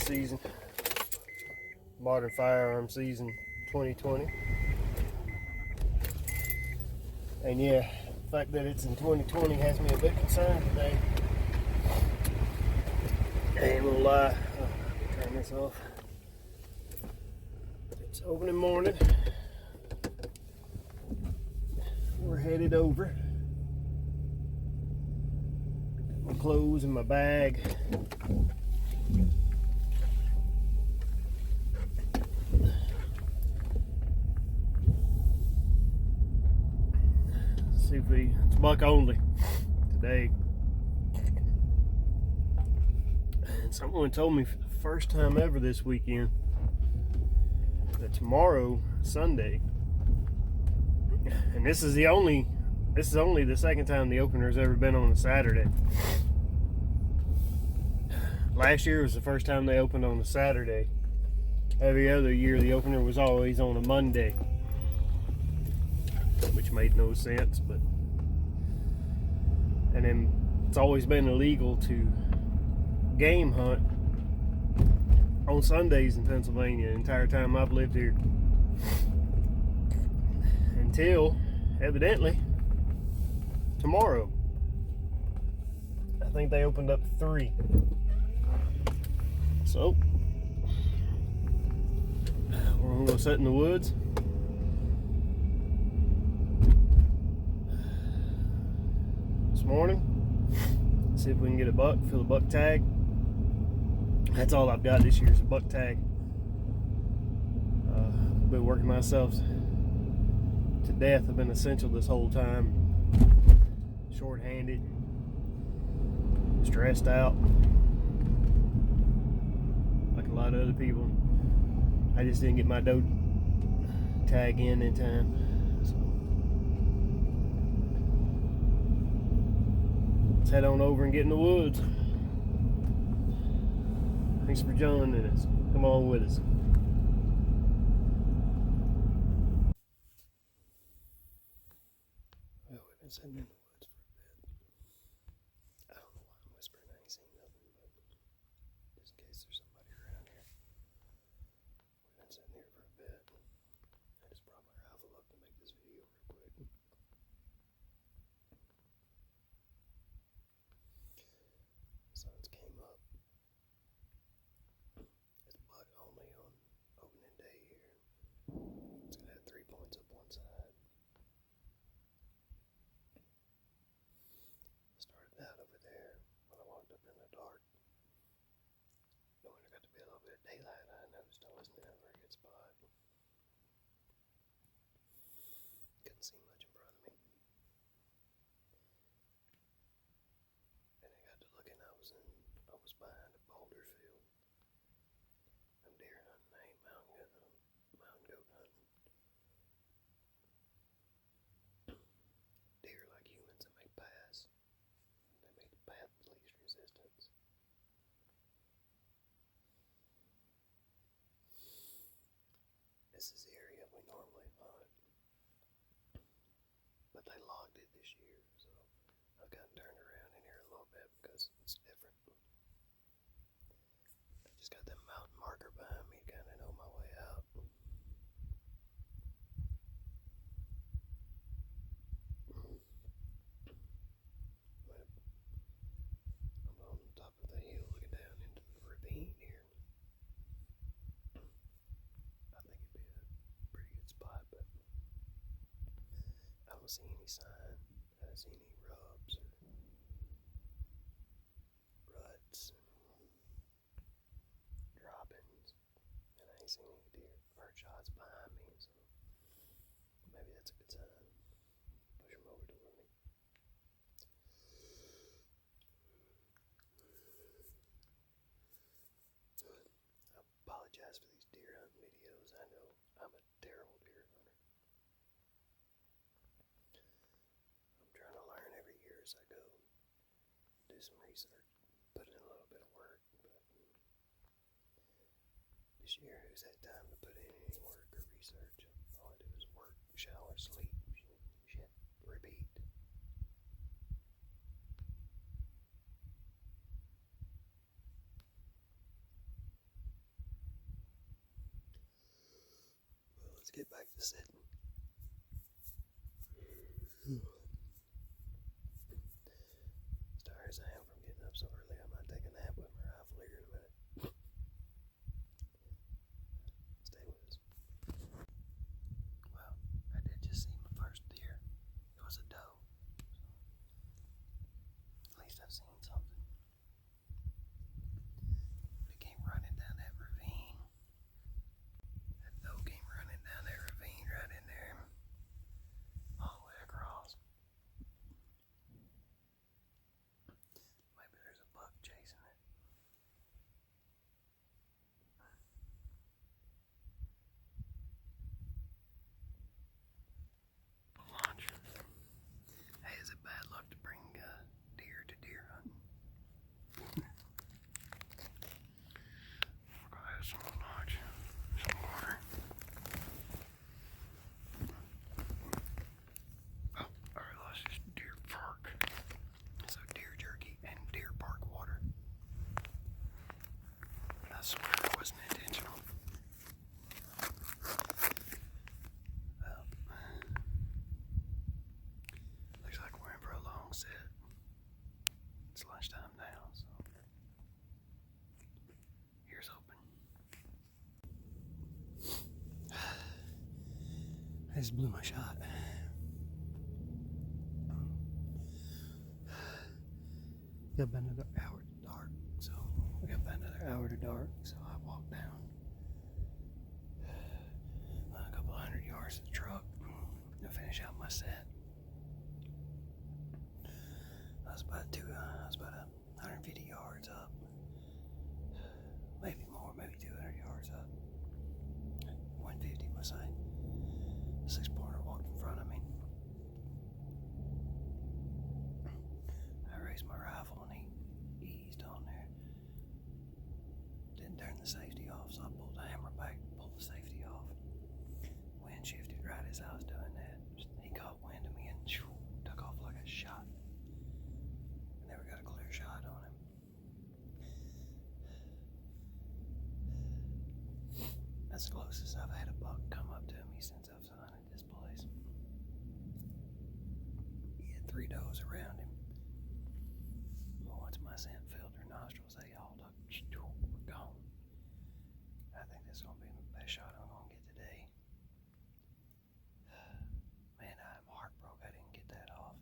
season, modern firearm season 2020. And yeah, the fact that it's in 2020 has me a bit concerned today. I ain't gonna lie. Turn this off. It's opening morning. We're headed over. My clothes in my bag. See if it's buck only today. And someone told me for the first time ever this weekend that tomorrow, Sunday, and this is only the second time the opener's ever been on a Saturday. Last year was the first time they opened on a Saturday. Every other year the opener was always on a Monday, which made no sense. But and then it's always been illegal to game hunt on Sundays in Pennsylvania the entire time I've lived here, until evidently tomorrow. I think they opened up 3. So we're gonna go sit in the woods. This morning, see if we can get a buck, fill a buck tag. That's all I've got this year is a buck tag. Been working myself to death. I've been essential this whole time. Short-handed, stressed out, like a lot of other people. I just didn't get my doe tag in time. So let's head on over and get in the woods. Thanks for joining us. Come on with us. Well, we've been sitting in the woods for a bit. I don't know why I'm whispering. I ain't seen nothing, but just in case there's somebody around here. We've been sitting here for a bit. I just brought my rifle up to make this video real quick. Sun's came up. It's buck only on opening day here. It's gonna have 3 points up one side. Started out over there when I walked up in the dark. But when it got to be a little bit of daylight, I noticed I wasn't in a very good spot. Couldn't see much in front of me. And I got to looking, I was behind a boulder field. I'm deer hunting, I ain't mountain goat hunting. Deer, like humans, that make paths. They make the path with least resistance. This is the area we normally hunt, but they logged it this year, so I've gotten turned around in here a little bit because it's different. I just got that mountain marker behind me to kind of know my way out. I'm on top of the hill looking down into the ravine here. I think it'd be a pretty good spot, but I don't see any sign. I don't see any rubs or ruts and droppings, and I ain't seen any deer. Bird shots behind me, so maybe that's a good sign. Push them over toward me. I apologize for these deer hunting videos. I know I'm a terrible deer hunter. I'm trying to learn every year as I go. Do some research, put in a little bit of work, but this year who's had time to put in any work or research? All I do is work, shower, sleep, shit, repeat. get back to sitting. As tired as I am from getting up so early, I might take a nap with my rifle here in a minute. Stay with us. Well, I did just see my first deer. It was a doe. At least I've seen something. But it came running down that ravine. That doe came running down that ravine right in there. All the way across. Maybe there's a buck chasing it. Launch. Hey, is it bad luck to bring deer to deer hunting? We're gonna have some lunch, some water. Oh, I realized it's Deer Park. So deer jerky and Deer Park water. I swear it wasn't intentional. Well, looks like we're in for a long set. It's lunchtime now, so here's hoping. I just blew my shot. Got about another hour to dark, so we got about another hour to dark, so I walked down a couple 100 yards to the truck to finish out my set. I was about 150 yards up, maybe more, maybe 200 yards up. 150 was I. 6-pointer walked in front of me. I raised my rifle and he eased on there. Didn't turn the safety off, so I pulled the hammer back, pulled the safety off. Wind shifted right as I was doing that. He caught wind of me and took off like a shot. I never got a clear shot on him. That's the closest I've had a buck come up to me since I've hunted this place. He had 3 does around him. But once my scent filled their nostrils, they all were gone. I think this is going to be the best shot I'm going to get today. Man, I'm heartbroken I didn't get that off.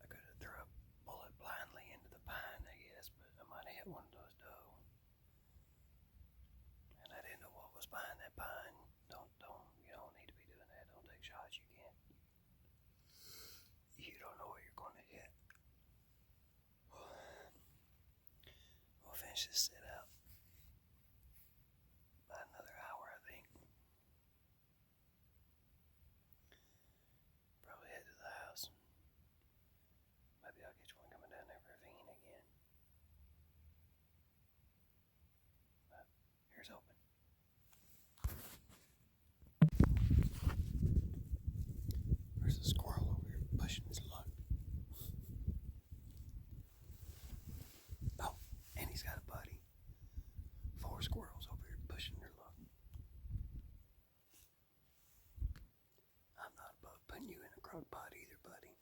I could have thrown a bullet blindly into the pine, I guess, but I might have hit one of those doe. And I didn't know what was behind that pine. You don't need to be doing that. Don't take shots you can't. You don't know where you're going to hit. We'll finish this set out. About another hour, I think. Probably head to the house. Maybe I'll get one coming down that ravine again. But here's hoping. There's a squirrel over here pushing his luck. Oh, and he's got a buddy. 4 squirrels over here pushing their luck. I'm not above putting you in a crock pot either, buddy.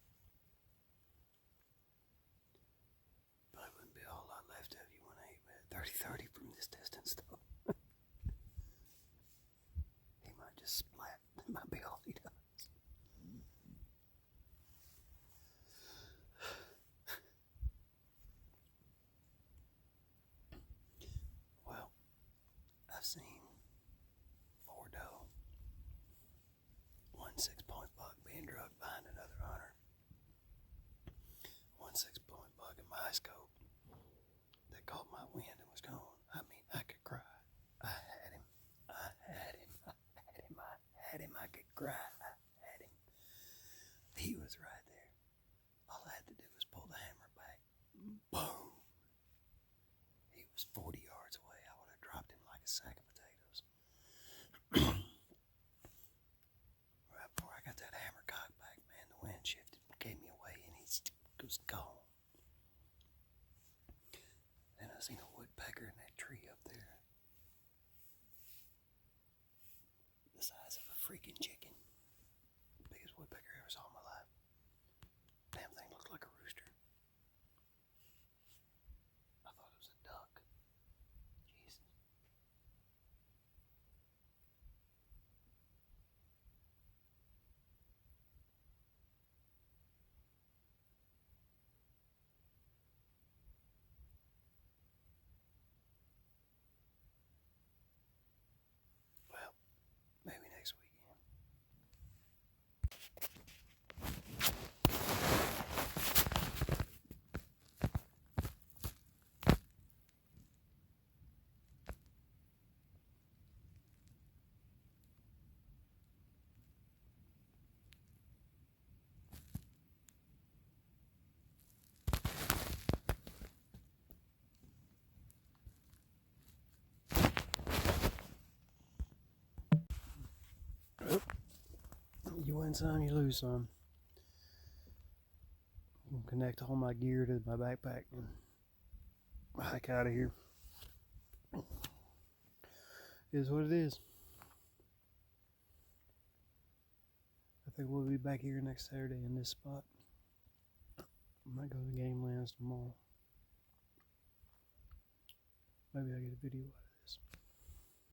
Probably wouldn't be a whole lot left of you when I aim at 30-30 from this distance, though. He might just splat. That might be all he does. Well, I've seen 4 doe, 1 6-point buck being drugged behind another hunter, 1 6-point buck in my scope that caught my wind and was gone. I mean, I could cry. I had him. I could cry. I had him. He was right there. All I had to do was pull the hammer back. Boom. He was 40 yards away. I would have dropped him like a sack of potatoes. Right before I got that hammer cocked back, man, the wind shifted and gave me away, and he was gone. Then a freaking chicken. Biggest woodpecker I ever saw in my life. Damn thing looked like a rooster. I thought it was a duck. Jesus. Well, maybe next weekend. You win some, you lose some. I'm gonna connect all my gear to my backpack and hike out of here. It is what it is. I think we'll be back here next Saturday in this spot. I might go to Game Lands tomorrow. Maybe I'll get a video out of this.